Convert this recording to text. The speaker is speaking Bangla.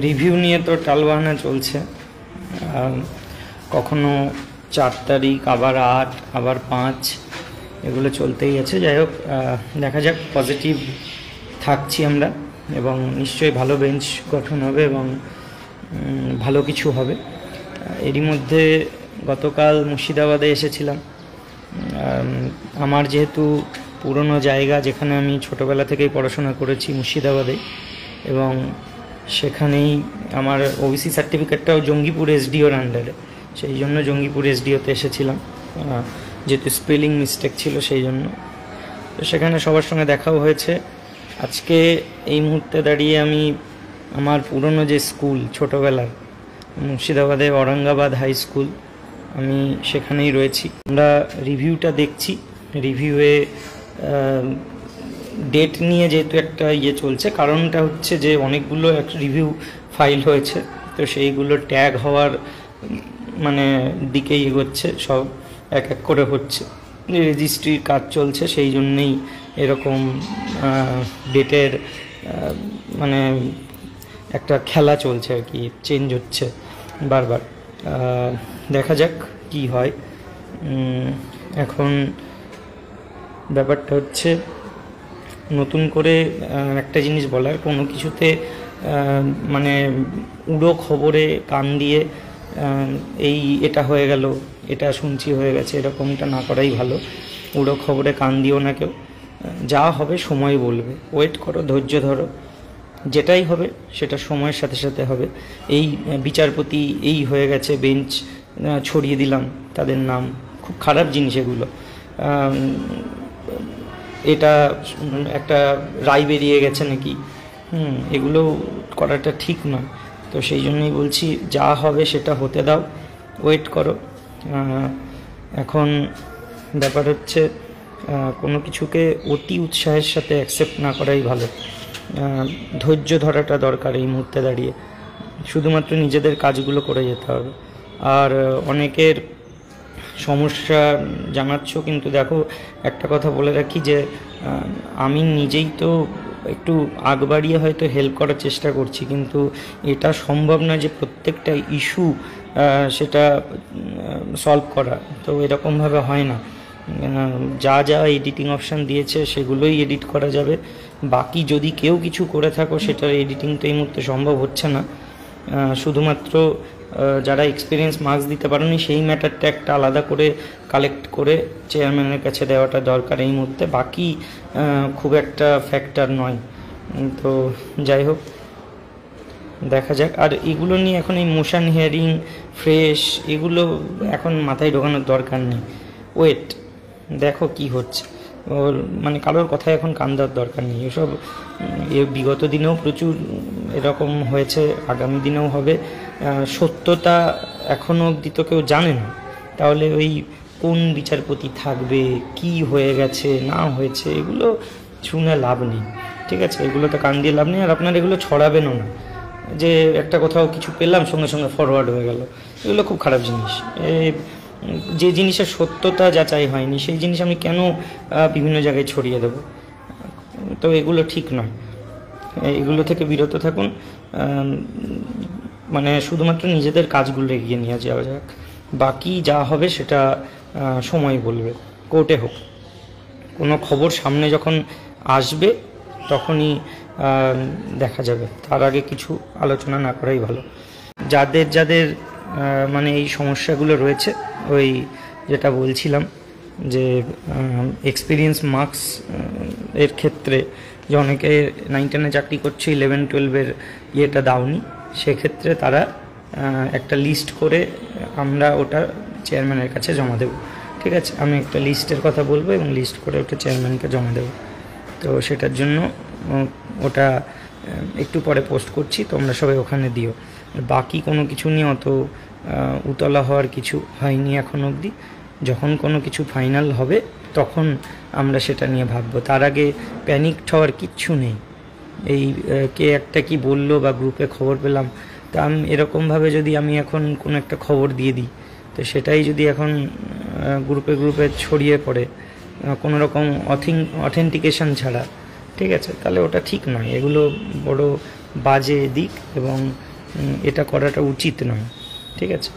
রিভিউ নিয়ে তো টালবাহানা চলছে। কখনো 4 তারিখ, আবার 8, আবার 5, এগুলো চলতেই আছে। যাই হোক, দেখা যাক, পজিটিভ থাকছি আমরা এবং নিশ্চয়ই ভালো বেঞ্চ গঠন হবে এবং ভালো কিছু হবে। এরই মধ্যে গতকাল মুর্শিদাবাদে এসেছিলাম। আমার যেহেতু পুরনো জায়গা, যেখানে আমি ছোটোবেলা থেকেই পড়াশোনা করেছি মুর্শিদাবাদে, এবং সেখানেই আমার ওবিসি সার্টিফিকেটটাও জঙ্গিপুর এসডিওর আন্ডারে, সেই জন্য জঙ্গিপুর এসডিওতে এসেছিলাম, যেহেতু স্পেলিং মিস্টেক ছিল সেই জন্য। তো সেখানে সবার সঙ্গে দেখাও হয়েছে। আজকে এই মুহূর্তে দাঁড়িয়ে আমি আমার পুরনো যে স্কুল ছোটোবেলার, মুর্শিদাবাদে ঔরঙ্গাবাদ হাই স্কুল, আমি সেখানেই রয়েছি। আমরা রিভিউটা দেখছি। রিভিউয়ে ডেট নিয়ে যেহেতু একটা চলছে, কারণটা হচ্ছে যে অনেকগুলো রিভিউ ফাইল হয়েছে, তো সেইগুলো ট্যাগ হওয়ার মানে দিকেই এগোচ্ছে, সব এক এক করে হচ্ছে, রেজিস্ট্রির কাজ চলছে, সেই জন্যেই এরকম ডেটের মানে একটা খেলা চলছে আর কি, চেঞ্জ হচ্ছে বারবার। দেখা যাক কি হয়। এখন ব্যাপারটা হচ্ছে নতুন করে একটা জিনিস বলার, কোনো কিছুতে মানে উড়ো খবরে কান দিয়ে এটা হয়ে গেল, এটা শুনছি হয়ে গেছে, এরকমটা না করাই ভালো। উড়ো খবরে কান দিও না কেউ। যা হবে সময় বলবে, ওয়েট করো, ধৈর্য ধরো, যেটাই হবে সেটা সময়ের সাথে সাথে হবে। এই বিচারপতি এই হয়ে গেছে, বেঞ্চ ছড়িয়ে দিলাম তাদের নাম, খুব খারাপ জিনিস এগুলো। এটা একটা রায় বেরিয়ে গেছে নাকি, এগুলো করাটা ঠিক নয়। তো সেই জন্যই বলছি, যা হবে সেটা হতে দাও, ওয়েট করো। এখন ব্যাপার হচ্ছে কোনো কিছুকে অতি উৎসাহের সাথে অ্যাকসেপ্ট না করাই ভালো। ধৈর্য ধরাটা দরকার এই মুহূর্তে দাঁড়িয়ে। শুধুমাত্র নিজেদের কাজগুলো করে যেতে হবে। আর অনেকের সমস্যা জানাচ্ছ, কিন্তু দেখো, একটা কথা বলে রাখি যে আমি নিজেই তো একটু আগ বাড়িয়ে হয়তো হেল্প করার চেষ্টা করছি, কিন্তু এটা সম্ভব না যে প্রত্যেকটা ইস্যু সেটা সলভ করা, তো এরকমভাবে হয় না। যা যা এডিটিং অপশান দিয়েছে সেগুলোই এডিট করা যাবে। বাকি যদি কেউ কিছু করে থাকো, সেটার এডিটিং তো এই মুহূর্তে সম্ভব হচ্ছে না। শুধুমাত্র যারা এক্সপিরিয়েন্স মার্কস দিতে পারেনি, সেই ম্যাটারটা একটা আলাদা করে কালেক্ট করে চেয়ারম্যানের কাছে দেওয়াটা দরকার এই মুহূর্তে। বাকি খুব একটা ফ্যাক্টর নয়। তো যাই হোক, দেখা যাক। আর এগুলো নিয়ে এখন এই মোশন হিয়ারিং, ফ্রেশ, এগুলো এখন মাথায় ঢোকানোর দরকার নেই। ওয়েট, দেখো কি হচ্ছে। ওর মানে কারোর কথায় এখন কান দেওয়ার দরকার নেই। এসব বিগত দিনেও প্রচুর এরকম হয়েছে, আগামী দিনেও হবে। সত্যতা এখনও অবধি তো কেউ জানে না, তাহলে ওই কোন বিচারপতি থাকবে, কি হয়ে গেছে না হয়েছে, এগুলো শুনে লাভ নেই। ঠিক আছে, এগুলোতে কান দিয়ে লাভ নেই। আর আপনারা এগুলো ছড়াবেনও না, যে একটা কোথাও কিছু পেলাম সঙ্গে সঙ্গে ফরওয়ার্ড হয়ে গেল, এগুলো খুব খারাপ জিনিস। যে জিনিসের সত্যতা যাচাই হয়নি, সেই জিনিস আমি কেন বিভিন্ন জায়গায় ছড়িয়ে দেবো? তো এগুলো ঠিক নয়, এগুলো থেকে বিরত থাকুন। মানে শুধুমাত্র নিজেদের কাজগুলো এগিয়ে নিয়ে যাওয়া যাক, বাকি যা হবে সেটা সময় বলবে। কোর্টে হোক, কোনো খবর সামনে যখন আসবে তখনই দেখা যাবে, তার আগে কিছু আলোচনা না করাই ভালো। যাদের যাদের মানে এই সমস্যাগুলো রয়েছে, ওই যেটা বলছিলাম যে এক্সপিরিয়েন্স মার্কস এর ক্ষেত্রে, যে অনেকে 9, 10-এ চাকরি করছে, 11, 12-এর ইয়েটা দাওনি, সেক্ষেত্রে তারা একটা লিস্ট করে আমরা ওটা চেয়ারম্যানের কাছে জমা দেব। ঠিক আছে, আমি একটা লিস্টের কথা বলবো এবং লিস্ট করে ওটা চেয়ারম্যানকে জমা দেব। তো সেটার জন্য ওটা একটু পরে পোস্ট করছি, তোমরা সবাই ওখানে দিও। বাকি কোনো কিছু নিয়ে অত উতলা হওয়ার কিছু হয়নি এখন অবধি। যখন কোনো কিছু ফাইনাল হবে তখন আমরা সেটা নিয়ে ভাববো, তার আগে প্যানিক হওয়ার কিচ্ছু নেই। এই কে একটা কি বললো বা গ্রুপে খবর পেলাম, তা আমি এরকমভাবে যদি আমি এখন কোনো একটা খবর দিয়ে দিই, তো সেটাই যদি এখন গ্রুপে গ্রুপে ছড়িয়ে পড়ে কোনো রকম অথেন্টিকেশন ছাড়া, ঠিক আছে, তাহলে ওটা ঠিক নয়। এগুলো বড় বাজে দিক এবং এটা করাটা উচিত নয়। ঠিক আছে।